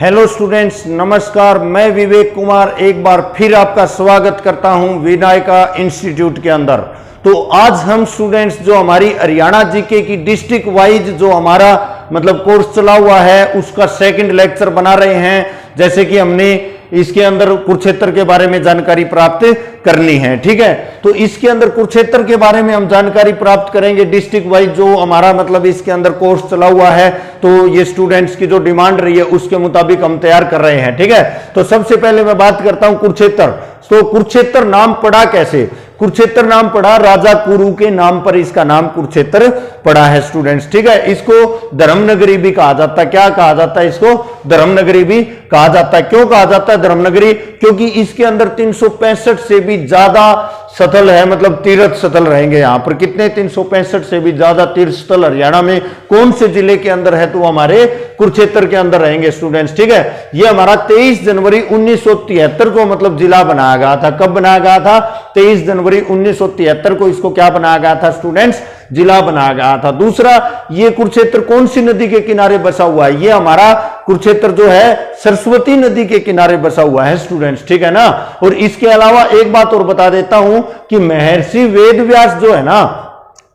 Hello students, नमस्कार। मैं विवेक कुमार एक बार फिर आपका स्वागत करता हूं विनायका इंस्टीट्यूट के अंदर। तो आज हम स्टूडेंट्स जो हमारी हरियाणा जीके की डिस्ट्रिक्ट वाइज जो हमारा मतलब कोर्स चला हुआ है उसका सेकंड लेक्चर बना रहे हैं। जैसे कि हमने इसके अंदर कुरुक्षेत्र के बारे में जानकारी प्राप्त करनी है, ठीक है। तो इसके अंदर कुरुक्षेत्र के बारे में हम जानकारी प्राप्त करेंगे डिस्ट्रिक्ट वाइज जो हमारा मतलब इसके अंदर कोर्स चला हुआ है। तो ये स्टूडेंट्स की जो डिमांड रही है उसके मुताबिक हम तैयार कर रहे हैं, ठीक है। तो सबसे पहले मैं बात करता हूं कुरुक्षेत्र। तो कुरुक्षेत्र नाम पड़ा कैसे? कुरुक्षेत्र नाम पड़ा राजा कुरु के नाम पर इसका नाम कुरुक्षेत्र पड़ा है स्टूडेंट्स, ठीक है। इसको धर्मनगरी भी कहा जाता है। क्या कहा जाता है? इसको धर्मनगरी भी कहा जाता है। क्यों कहा जाता है धर्मनगरी? क्योंकि इसके अंदर 365 से भी ज्यादा स्थल है, मतलब तीर्थ स्थल रहेंगे यहाँ पर। कितने? 365 से भी ज्यादा तीर्थ स्थल हरियाणा में कौन से जिले के अंदर है? तो हमारे कुरुक्षेत्र के अंदर रहेंगे स्टूडेंट्स, ठीक है। ये हमारा 23 जनवरी 1973 को मतलब जिला बनाया गया था। कब बनाया गया था? 23 जनवरी 1973 को इसको क्या बनाया गया था स्टूडेंट्स? जिला बनाया गया था। दूसरा, ये कुरुक्षेत्र कौन सी नदी के किनारे बसा हुआ है? ये हमारा कुरुक्षेत्र जो है सरस्वती नदी के किनारे बसा हुआ है स्टूडेंट्स, ठीक है ना। और इसके अलावा एक बात और बता देता हूं कि महर्षि वेदव्यास जो है ना,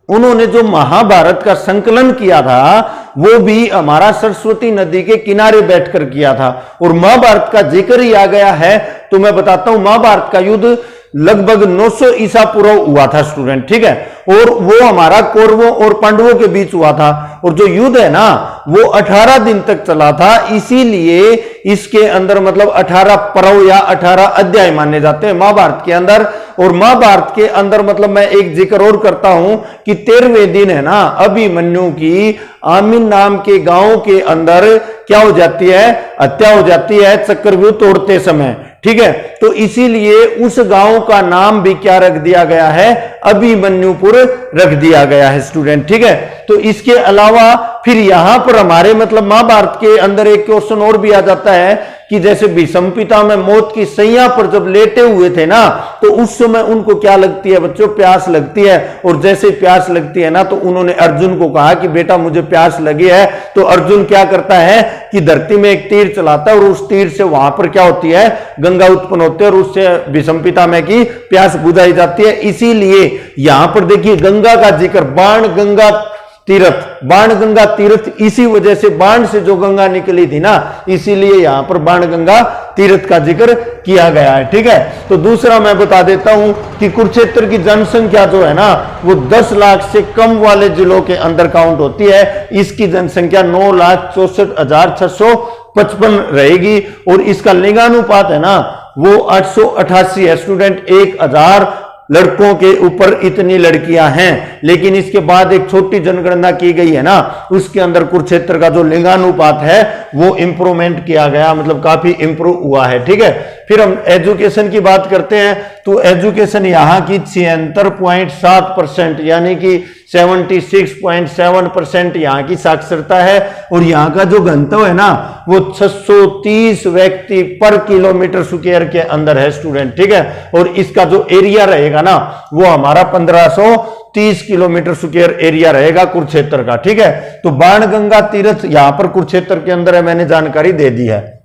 उन्होंने जो महाभारत का संकलन किया था वो भी हमारा सरस्वती नदी के किनारे बैठकर किया था। और महाभारत का जिक्र ही आ गया है तो मैं बताता हूं, महाभारत का युद्ध लगभग 900 ईसा पूर्व हुआ था स्टूडेंट, ठीक है। और वो हमारा कौरवों और पांडवों के बीच हुआ था। और जो युद्ध है ना वो 18 दिन तक चला था। इसीलिए इसके अंदर मतलब 18 पर्व या 18 अध्याय माने जाते हैं महाभारत के अंदर। और महाभारत के अंदर मतलब मैं एक जिक्र और करता हूं कि 13वें दिन है ना, अभिमन्यु की आमिन नाम के गांव के अंदर क्या हो जाती है? हत्या हो जाती है चक्रव्यूह तोड़ते समय, ठीक है। तो इसीलिए उस गांव का नाम भी क्या रख दिया गया है? अभिमन्युपुर रख दिया गया है स्टूडेंट, ठीक है। तो इसके अलावा फिर यहां पर हमारे मतलब महाभारत के अंदर एक क्वेश्चन और भी आ जाता है कि जैसे भीष्म पितामह मौत की सैया पर जब लेटे हुए थे ना, तो उस समय उनको क्या लगती है बच्चों? प्यास लगती है। और जैसे प्यास लगती है ना तो उन्होंने अर्जुन को कहा कि बेटा मुझे प्यास लगी है। तो अर्जुन क्या करता है कि धरती में एक तीर चलाता है और उस तीर से वहां पर क्या होती है? गंगा उत्पन्न होती है और उससे भीष्म पितामह की प्यास बुझाई जाती है। इसीलिए यहां पर देखिए गंगा का जिक्र, बाण गंगा तीर्थ, बाण गंगा तीर्थ, इसी वजह से बाण से जो गंगा निकली थी ना, इसीलिए यहां पर बाण गंगा तीर्थ का जिक्र किया गया है, ठीक है। तो दूसरा मैं बता देता हूं कि कुरुक्षेत्र की जनसंख्या जो है ना वो 10 लाख से कम वाले जिलों के अंदर काउंट होती है। इसकी जनसंख्या 9,64,655 रहेगी। और इसका लिंगानुपात है ना वो 888 है स्टूडेंट। 1000 लड़कों के ऊपर इतनी लड़कियां हैं। लेकिन इसके बाद एक छोटी जनगणना की गई है ना, उसके अंदर कुरुक्षेत्र का जो लिंगानुपात है वो इंप्रूवमेंट किया गया, मतलब काफी इंप्रूव हुआ है, ठीक है। फिर हम एजुकेशन की बात करते हैं तो एजुकेशन यहाँ की 76.7% यानी कि 76.7% यहाँ की साक्षरता है। और यहाँ का जो घनत्व है ना वो 630 व्यक्ति पर किलोमीटर स्क्वायर के अंदर है स्टूडेंट, ठीक है। और इसका जो एरिया रहेगा ना वो हमारा 1530 किलोमीटर स्क्वायर एरिया रहेगा कुरुक्षेत्र का, ठीक है। तो बाण गंगा तीर्थ यहां पर कुरुक्षेत्र के अंदर है, मैंने जानकारी दे दी है।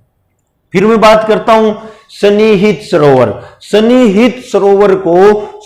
फिर मैं बात करता हूं सन्निहित सरोवर। सन्निहित सरोवर को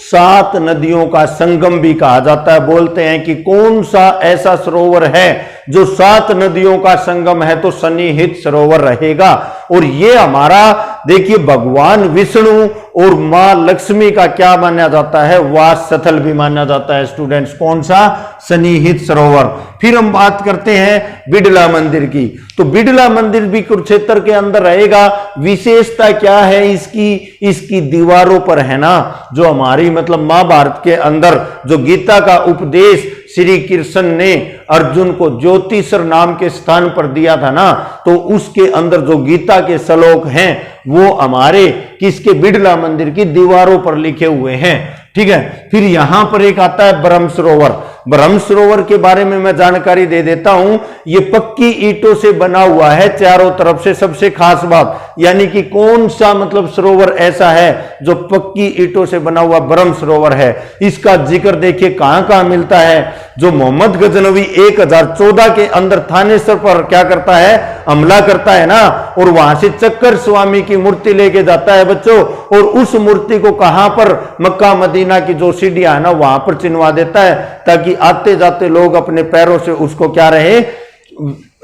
7 नदियों का संगम भी कहा जाता है। बोलते हैं कि कौन सा ऐसा सरोवर है जो 7 नदियों का संगम है? तो सन्निहित सरोवर रहेगा। और ये हमारा देखिए भगवान विष्णु और मां लक्ष्मी का क्या माना जाता है? वास स्थल भी माना जाता है स्टूडेंट्स। कौन सा? सन्निहित सरोवर। फिर हम बात करते हैं बिड़ला मंदिर की। तो बिड़ला मंदिर भी कुरुक्षेत्र के अंदर रहेगा। विशेषता क्या है इसकी दीवारों पर है ना जो हमारी मतलब महाभारत के अंदर जो गीता का उपदेश श्री कृष्ण ने अर्जुन को ज्योतिषर नाम के स्थान पर दिया था ना, तो उसके अंदर जो गीता के श्लोक हैं वो हमारे किसके? बिड़ला मंदिर की दीवारों पर लिखे हुए हैं, ठीक है। फिर यहां पर एक आता है ब्रह्म सरोवर। ब्रह्म सरोवर के बारे में मैं जानकारी दे देता हूं। ये पक्की ईंटों से बना हुआ है चारों तरफ से। सबसे खास बात यानी कि कौन सा मतलब सरोवर ऐसा है जो पक्की ईंटों से बना हुआ ब्रह्म सरोवर है? इसका जिक्र देखिए कहां कहां मिलता है जो मोहम्मद गजनवी 1014 के अंदर थानेसर पर क्या करता है, हमला करता है ना, और वहां से चक्कर स्वामी की मूर्ति लेके जाता है बच्चों, और उस मूर्ति को कहां पर, मक्का मदीना की जो सीढ़ियां है ना वहां पर चिनवा देता है, ताकि आते जाते लोग अपने पैरों से उसको क्या रहे,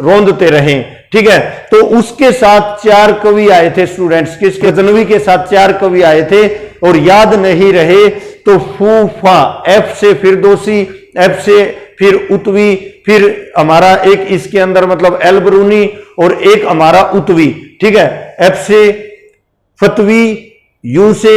रोंदते रहें। ठीक है, तो उसके साथ 4 कवि आए थे स्टूडेंट्स, किसके, गजनवी के साथ 4 कवि आए थे, और याद नहीं रहे तो फूफा, एफ से फिरदौसी, एफ से फिर उतवी, फिर हमारा एक इसके अंदर मतलब एलबरूनी, और एक हमारा उतवी। ठीक है, एफ से फतवी, यू से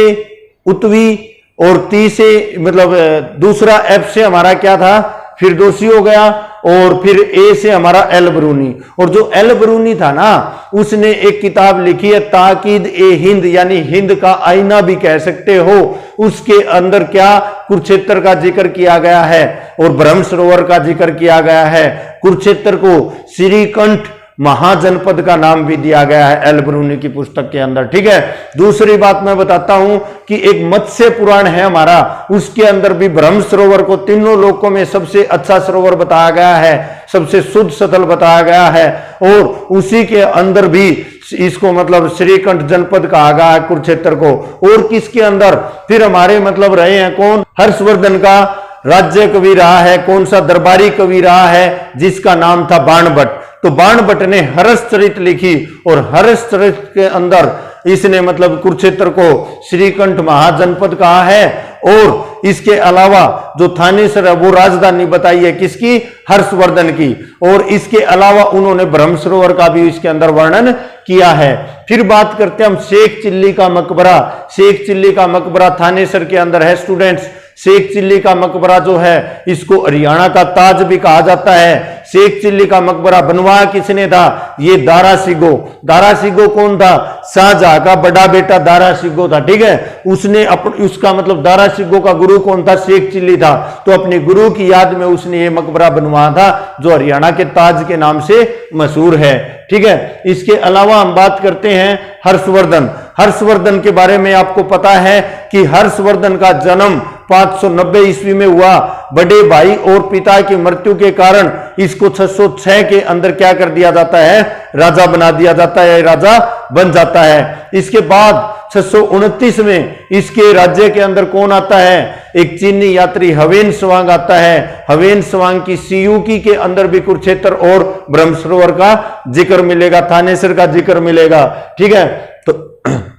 उतवी, और ती से मतलब दूसरा एफ से हमारा क्या था, फिरदौसी हो गया, और फिर ए से हमारा एलबरूनी। और जो एलबरूनी था ना उसने एक किताब लिखी है ताकीद ए हिंद, यानी हिंद का आईना भी कह सकते हो। उसके अंदर क्या, कुरुक्षेत्र का जिक्र किया गया है और ब्रह्म सरोवर का जिक्र किया गया है। कुरुक्षेत्र को श्रीकंठ महाजनपद का नाम भी दिया गया है एलबरूनी की पुस्तक के अंदर। ठीक है, दूसरी बात मैं बताता हूं कि एक मत्स्य पुराण है हमारा, उसके अंदर भी ब्रह्म सरोवर को तीनों लोकों में सबसे अच्छा सरोवर बताया गया है, सबसे शुद्ध सतल बताया गया है, और उसी के अंदर भी इसको मतलब श्रीकंठ जनपद कहा गया है कुरुक्षेत्र को। और किसके अंदर फिर हमारे मतलब रहे हैं कौन, हर्षवर्धन का राज्य कवि रहा है, कौन सा, दरबारी कवि रहा है, जिसका नाम था बाणभट्ट। तो बाणभट्ट ने हर्षचरित लिखी, और हर्षचरित के अंदर इसने मतलब कुरुक्षेत्र को श्रीकंठ महाजनपद कहा है। और इसके अलावा जो थानेसर है वो राजधानी बताई है किसकी, हर्षवर्धन की। और इसके अलावा उन्होंने ब्रह्म सरोवर का भी इसके अंदर वर्णन किया है। फिर बात करते हैं हम शेख चिल्ली का मकबरा। शेख चिल्ली का मकबरा थानेसर के अंदर है स्टूडेंट्स। शेख चिल्ली का मकबरा जो है इसको हरियाणा का ताज भी कहा जाता है। शेख चिल्ली का मकबरा बनवाया किसने था, ये दारा सिगो। दारा सिगो कौन था, शाहजहां का बड़ा बेटा दारा सिगो था। ठीक है, उसने उसका मतलब दारा सिगो का गुरु कौन था, शेख चिल्ली था। तो अपने गुरु की याद में उसने ये मकबरा बनवाया था जो हरियाणा के ताज के नाम से मशहूर है। ठीक है, इसके अलावा हम बात करते हैं हर्षवर्धन। हर्षवर्धन के बारे में आपको पता है कि हर्षवर्धन का जन्म 590 ईस्वी में हुआ। बड़े भाई और पिता की मृत्यु के कारण इसको 606 के अंदर क्या कर दिया जाता है, राजा बना दिया जाता है, राजा बन जाता है। इसके बाद 629 में इसके राज्य के अंदर कौन आता है, एक चीनी यात्री हवेन स्वांग आता है। हवेन स्वांग की सियूकी के अंदर भी कुरुक्षेत्र और ब्रह्म सरोवर का जिक्र मिलेगा, थानेसर का जिक्र मिलेगा। ठीक है, तो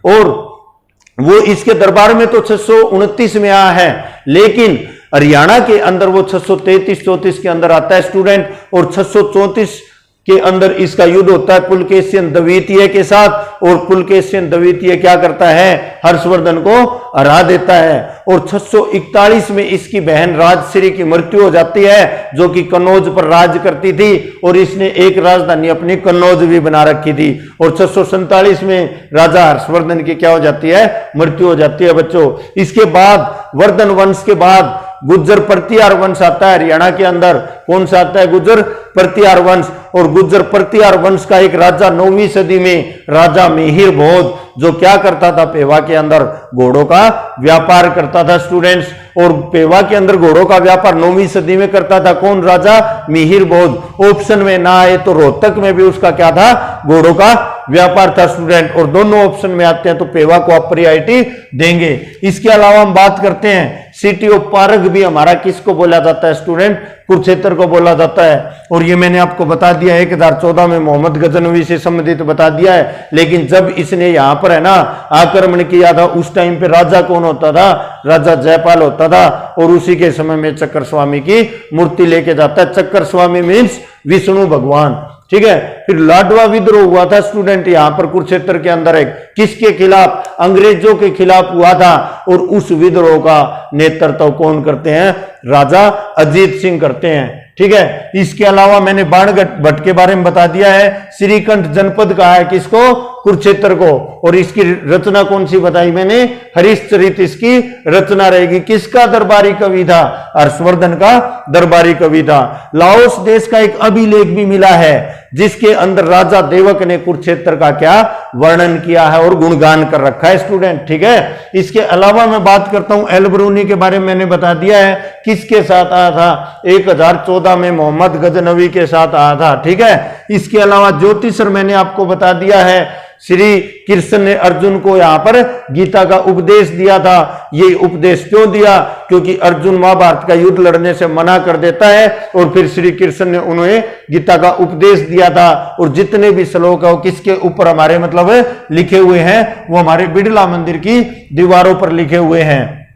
और वो इसके दरबार में तो 629 में आया है, लेकिन हरियाणा के अंदर वो 633-34 के अंदर आता है स्टूडेंट। और 634 के अंदर इसका युद्ध होता है पुलकेशिन द्वितीय के साथ, और पुलकेशिन द्वितीय क्या करता है, हर्षवर्धन को हरा देता है। और 641 में इसकी बहन राजश्री की मृत्यु हो जाती है, जो कि कन्नौज पर राज करती थी, और इसने एक राजधानी अपनी कन्नौज भी बना रखी थी। और 647 में राजा हर्षवर्धन की क्या हो जाती है, मृत्यु हो जाती है बच्चों। इसके बाद वर्धन वंश के बाद गुज्जर प्रतिहार वंश आता है हरियाणा के अंदर। कौन सा आता है, गुज्जर प्रतिहार वंश। और गुज्जर प्रतिहार वंश का एक राजा 9वीं सदी में राजा मिहिर भोज, जो क्या करता था, पेवा के अंदर घोड़ों का व्यापार करता था स्टूडेंट्स। और पेवा के अंदर घोड़ों का व्यापार 9वीं सदी में करता था कौन, राजा मिहिर भोज। ऑप्शन में ना आए तो रोहतक में भी उसका क्या था, घोड़ों का व्यापार था स्टूडेंट। और दोनों ऑप्शन में आते हैं तो पेवा को आप प्रायोरिटी देंगे। इसके अलावा हम बात करते हैं सिटी ऑफ पारग भी हमारा किसको बोला जाता है स्टूडेंट, कुरुक्षेत्र को बोला जाता है। और ये मैंने आपको बता दिया 1014 में मोहम्मद गजनवी से संबंधित बता दिया है। लेकिन जब इसने यहां पर है ना आक्रमण किया था, उस टाइम पे राजा कौन होता था, राजा जयपाल होता था। और उसी के समय में चक्कर स्वामी की मूर्ति लेके जाता है। चक्कर स्वामी मीन्स विष्णु भगवान। ठीक है, फिर लाडवा विद्रोह हुआ था स्टूडेंट यहां पर कुरुक्षेत्र के अंदर, एक किसके खिलाफ, अंग्रेजों के खिलाफ हुआ था। और उस विद्रोह का नेतृत्व कौन करते हैं, राजा अजीत सिंह करते हैं। ठीक है, इसके अलावा मैंने बाणभट्ट के बारे में बता दिया है। श्रीकंठ जनपद कहा है किसको, कुरुक्षेत्र को। और इसकी रचना कौन सी बताई मैंने, हरिश्चरित इसकी रचना रहेगी। किसका दरबारी कवि था, हर्षवर्धन का दरबारी कवि था। लाओस देश का एक अभिलेख भी मिला है जिसके अंदर राजा देवक ने कुरुक्षेत्र का क्या वर्णन किया है और गुणगान कर रखा है स्टूडेंट, ठीक है। इसके अलावा मैं बात करता हूं एल्बरूनी के बारे में, मैंने बता दिया है किसके साथ आया था, 1014 में मोहम्मद गजनवी के साथ आया था, ठीक है। इसके अलावा ज्योतिषर मैंने आपको बता दिया है, श्री कृष्ण ने अर्जुन को यहां पर गीता का उपदेश दिया था। ये उपदेश क्यों दिया, क्योंकि अर्जुन महाभारत का युद्ध लड़ने से मना कर देता है और फिर श्री कृष्ण ने उन्हें गीता का उपदेश दिया था। और जितने भी श्लोक है वो किसके ऊपर हमारे मतलब लिखे हुए हैं, वो हमारे बिड़ला मंदिर की दीवारों पर लिखे हुए हैं।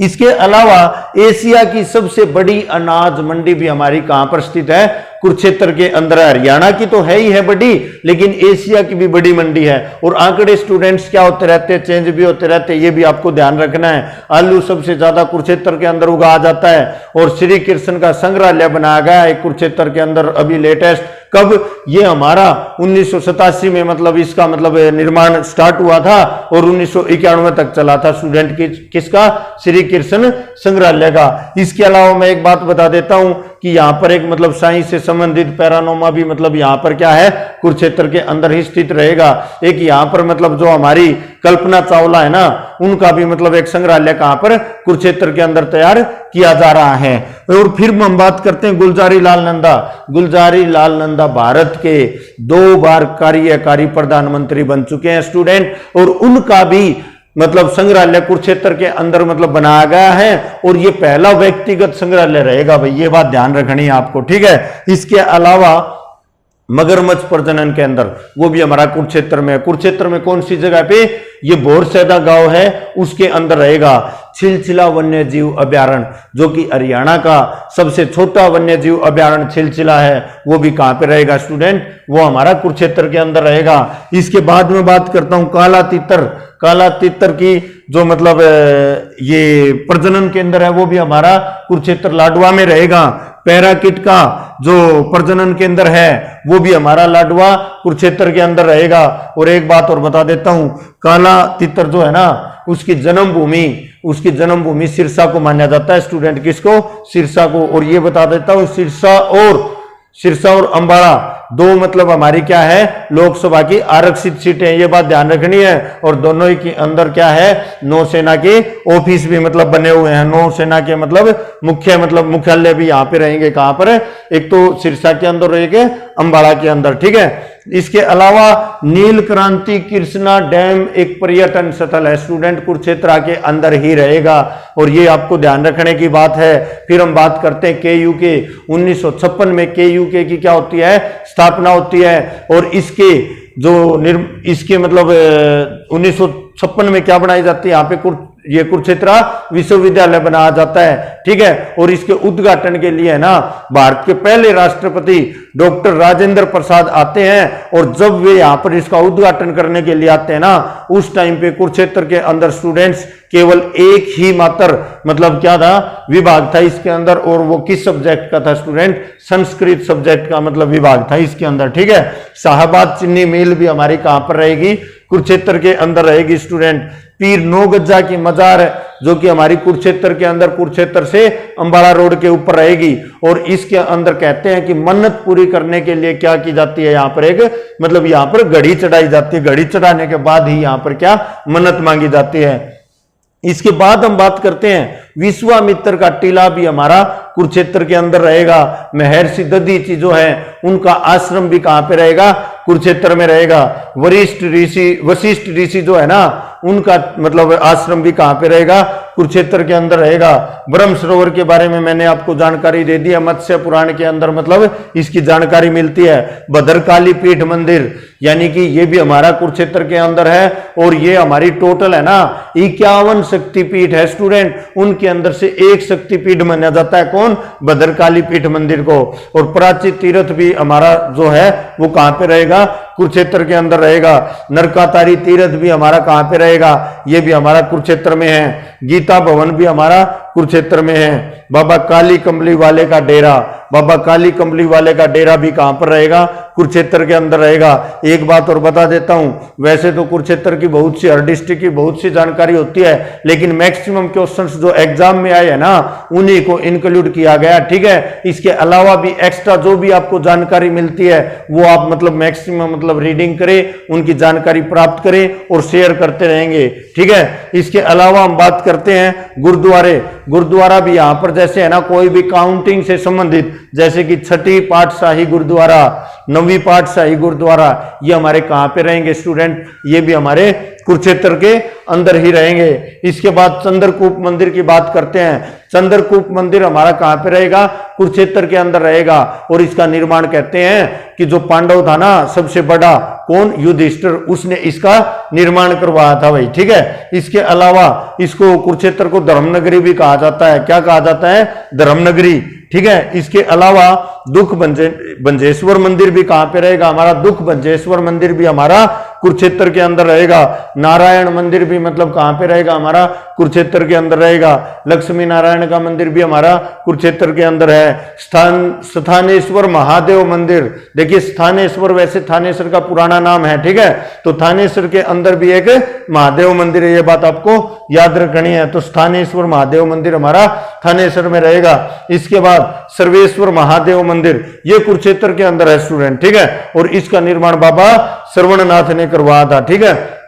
इसके अलावा एशिया की सबसे बड़ी अनाज मंडी भी हमारी कहां पर स्थित है, कुरुक्षेत्र के अंदर। हरियाणा की तो है ही है बड़ी, लेकिन एशिया की भी बड़ी मंडी है। और आंकड़े स्टूडेंट्स क्या होते रहते हैं, चेंज भी होते रहते हैं, ये भी आपको ध्यान रखना है। आलू सबसे ज्यादा कुरुक्षेत्र के अंदर उगाया जाता है और श्री कृष्ण का संग्रहालय बनाया गया है कुरुक्षेत्र के अंदर अभी लेटेस्ट। कब, ये हमारा 1987 में मतलब इसका मतलब निर्माण स्टार्ट हुआ था और 1991 तक चला था स्टूडेंट। किसका, श्री कृष्ण संग्रहालय का। इसके अलावा मैं एक बात बता देता हूं कि यहां पर एक मतलब साइंस से संबंधित पैरानोमा भी मतलब यहां पर क्या है, कुरुक्षेत्र के अंदर ही स्थित रहेगा। एक यहां पर मतलब जो हमारी कल्पना चावला है ना, उनका भी मतलब एक संग्रहालय कहां पर, कुरुक्षेत्र के अंदर तैयार किया जा रहा है। और फिर हम बात करते हैं गुलजारी लाल नंदा। गुलजारी लाल नंदा भारत के 2 बार कार्यकारी प्रधानमंत्री बन चुके हैं स्टूडेंट, और उनका भी मतलब संग्रहालय कुरुक्षेत्र के अंदर मतलब बनाया गया है और ये पहला व्यक्तिगत संग्रहालय रहेगा भाई, ये बात ध्यान रखनी है आपको, ठीक है। इसके अलावा मगरमच्छ प्रजनन के अंदर, वो भी हमारा कुरुक्षेत्र में। कुरुक्षेत्र में कौन सी जगह पे, ये बोरसैदा गांव है, उसके अंदर रहेगा छिलछिला वन्य जीव अभ्यारण्य, जो कि हरियाणा का सबसे छोटा वन्य जीव अभ्यारण्य छिलछिला है। वो भी कहां पे रहेगा स्टूडेंट, वो हमारा कुरुक्षेत्र के अंदर रहेगा। इसके बाद में बात करता हूं काला तीतर। काला तीतर की जो मतलब ये प्रजनन केंद्र है वो भी हमारा कुरुक्षेत्र लाडवा में रहेगा। पैराकिट का जो प्रजनन केंद्र है वो भी हमारा लाडवा कुरुक्षेत्र के अंदर रहेगा। और एक बात और बता देता हूं, काला तीतर जो है ना, उसकी जन्मभूमि सिरसा को माना जाता है स्टूडेंट। किसको, सिरसा को। और ये बता देता हूं, सिरसा और अंबाला 2 मतलब हमारी क्या है, लोकसभा की आरक्षित सीटें, ये बात ध्यान रखनी है। और दोनों ही के अंदर क्या है, नौसेना के ऑफिस भी मतलब बने हुए हैं। नौसेना के मतलब मुख्यालय भी यहाँ पे रहेंगे। कहां पर है, एक तो सिरसा के अंदर रहेंगे, अंबाला के अंदर, ठीक है। इसके अलावा नील क्रांति कृष्णा डैम एक पर्यटन स्थल है स्टूडेंट, कुरुक्षेत्र के अंदर ही रहेगा और ये आपको ध्यान रखने की बात है। फिर हम बात करते हैं KUK। 1956 में KUK की क्या होती है, स्थापना होती है। और इसके मतलब 1956 में क्या बनाई जाती है, यहाँ पे ये कुरुक्षेत्र विश्वविद्यालय बनाया जाता है, ठीक है। और इसके उद्घाटन के लिए ना भारत के पहले राष्ट्रपति डॉक्टर राजेंद्र प्रसाद आते हैं। और जब वे यहाँ पर इसका उद्घाटन करने के लिए आते हैं ना, उस टाइम पे कुरुक्षेत्र के अंदर स्टूडेंट्स केवल एक ही मात्र मतलब क्या था, विभाग था इसके अंदर। और वो किस सब्जेक्ट का था स्टूडेंट, संस्कृत सब्जेक्ट का मतलब विभाग था इसके अंदर, ठीक है। शाहबाद चीनी मिल भी हमारी कहां पर रहेगी, कुरुक्षेत्र के अंदर रहेगी स्टूडेंट। पीर 9 गज्जा की मजार है जो कि हमारी कुरुक्षेत्र के अंदर, कुरुक्षेत्र से अंबाला रोड के ऊपर रहेगी। और इसके अंदर कहते हैं कि मन्नत पूरी करने के लिए क्या की जाती है, यहाँ पर एक मतलब यहाँ पर घड़ी चढ़ाई जाती है। घड़ी चढ़ाने के बाद ही यहाँ पर क्या मन्नत मांगी जाती है। इसके बाद हम बात करते हैं विश्वामित्र का टीला भी हमारा कुरुक्षेत्र के अंदर रहेगा। महर्षि दधीचि जो है उनका आश्रम भी कहां पे रहेगा, कुरुक्षेत्र में रहेगा। वशिष्ठ ऋषि जो है ना, उनका मतलब आश्रम भी कहां पे रहेगा, कुरुक्षेत्र के अंदर रहेगा। ब्रह्म सरोवर के बारे में मैंने आपको जानकारी दे दी है, मत्स्य पुराण के अंदर मतलब इसकी जानकारी मिलती है। भद्रकाली पीठ मंदिर यानी कि ये भी हमारा कुरुक्षेत्र के अंदर है। और ये हमारी टोटल है ना 51 शक्तिपीठ है स्टूडेंट, उनके अंदर से एक शक्तिपीठ माना जाता है, कौन, भद्रकाली पीठ मंदिर को। और प्राचीन तीर्थ भी हमारा जो है वो कहां पे रहेगा, कुरुक्षेत्र के अंदर रहेगा। नरकातारी तीर्थ भी हमारा कहां पे रहेगा, ये भी हमारा कुरुक्षेत्र में है। गीता भवन भी हमारा कुरुक्षेत्र में है। बाबा काली कमली वाले का डेरा, बाबा काली कमली वाले का डेरा भी कहां पर रहेगा? कुरुक्षेत्र के अंदर रहेगा। एक बात और बता देता हूं, वैसे तो कुरुक्षेत्र की बहुत सी, हर डिस्ट्रिक्ट की बहुत सी जानकारी होती है, लेकिन मैक्सिमम क्वेश्चंस जो एग्जाम में आए हैं ना, उन्हीं को इंक्लूड किया गया, ठीक है। इसके अलावा भी एक्स्ट्रा जो भी आपको जानकारी मिलती है वो आप मतलब मैक्सिमम मतलब रीडिंग करें, उनकी जानकारी प्राप्त करें और शेयर करते रहेंगे, ठीक है। इसके अलावा हम बात करते हैं गुरुद्वारे। गुरुद्वारा भी यहां पर जैसे है ना, कोई भी काउंटिंग से संबंधित, जैसे कि छठी पातशाही गुरुद्वारा, नवीं पातशाही गुरुद्वारा, ये हमारे कहां पे रहेंगे स्टूडेंट? ये भी हमारे कुरुक्षेत्र के अंदर ही रहेंगे। इसके बाद चंद्रकूप मंदिर की बात करते हैं। चंद्रकूप मंदिर हमारा कहां पे रहेगा? कुरुक्षेत्र के अंदर रहेगा। और इसका निर्माण कहते हैं कि जो पांडव था ना सबसे बड़ा, कौन? युधिष्ठिर, उसने इसका निर्माण करवाया था भाई, ठीक है। इसके अलावा इसको कुरुक्षेत्र को धर्मनगरी भी कहा जाता है। क्या कहा जाता है? धर्मनगरी, ठीक है। इसके अलावा दुख भंजेश्वर मंदिर भी कहां पे रहेगा? हमारा दुख भंजेश्वर मंदिर भी हमारा कुरुक्षेत्र के अंदर रहेगा। नारायण मंदिर भी मतलब कहां पे रहेगा? हमारा कुरुक्षेत्र के अंदर रहेगा। लक्ष्मी नारायण का मंदिर भी हमारा कुरुक्षेत्र के अंदर है। स्थानेश्वर महादेव मंदिर, देखिए स्थानेश्वर वैसे थानेश्वर का पुराना नाम है, ठीक है। तो थानेश्वर के अंदर भी एक महादेव मंदिर है, ये बात आपको याद रखनी है। तो स्थानेश्वर महादेव मंदिर हमारा थानेश्वर में रहेगा। इसके बाद सर्वेश्वर महादेव मंदिर, ये कुरुक्षेत्र के अंदर है स्टूडेंट, ठीक है। और इसका निर्माण बाबा श्रवणनाथ ने करवाया था, ठीक है।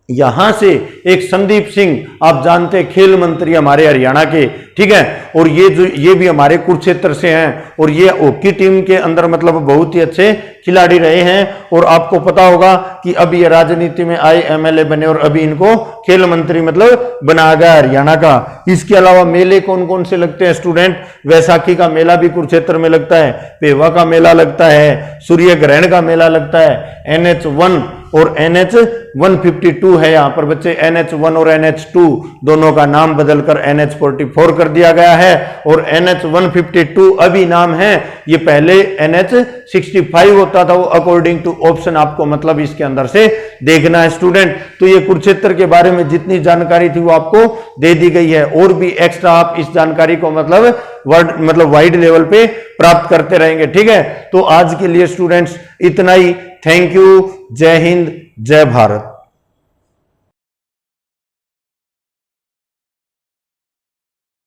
यहां से एक संदीप सिंह, आप जानते हैं खेल मंत्री हमारे हरियाणा के, ठीक है। और ये भी हमारे कुरुक्षेत्र से हैं और ये हॉकी टीम के अंदर मतलब बहुत ही अच्छे खिलाड़ी रहे हैं। और आपको पता होगा कि अभी ये राजनीति में आए, एमएलए बने और अभी इनको खेल मंत्री मतलब बनाया गया हरियाणा का। इसके अलावा मेले कौन कौन से लगते हैं स्टूडेंट? वैसाखी का मेला भी कुरुक्षेत्र में लगता है, पेवा का मेला लगता है, सूर्य ग्रहण का मेला लगता है। NH1 और NH152 है यहाँ पर बच्चे, NH1 और NH2 दोनों का नाम बदलकर NH44 कर दिया गया है। और NH152 अभी नाम है, ये पहले NH65 होता था, वो अकॉर्डिंग टू ऑप्शन आपको मतलब इसके अंदर से देखना है स्टूडेंट। तो ये कुरुक्षेत्र के बारे में जितनी जानकारी थी वो आपको दे दी गई है, और भी एक्स्ट्रा आप इस जानकारी को मतलब वाइड लेवल पे प्राप्त करते रहेंगे, ठीक है। तो आज के लिए स्टूडेंट्स इतना ही। Thank you. जय हिंद, जय भारत।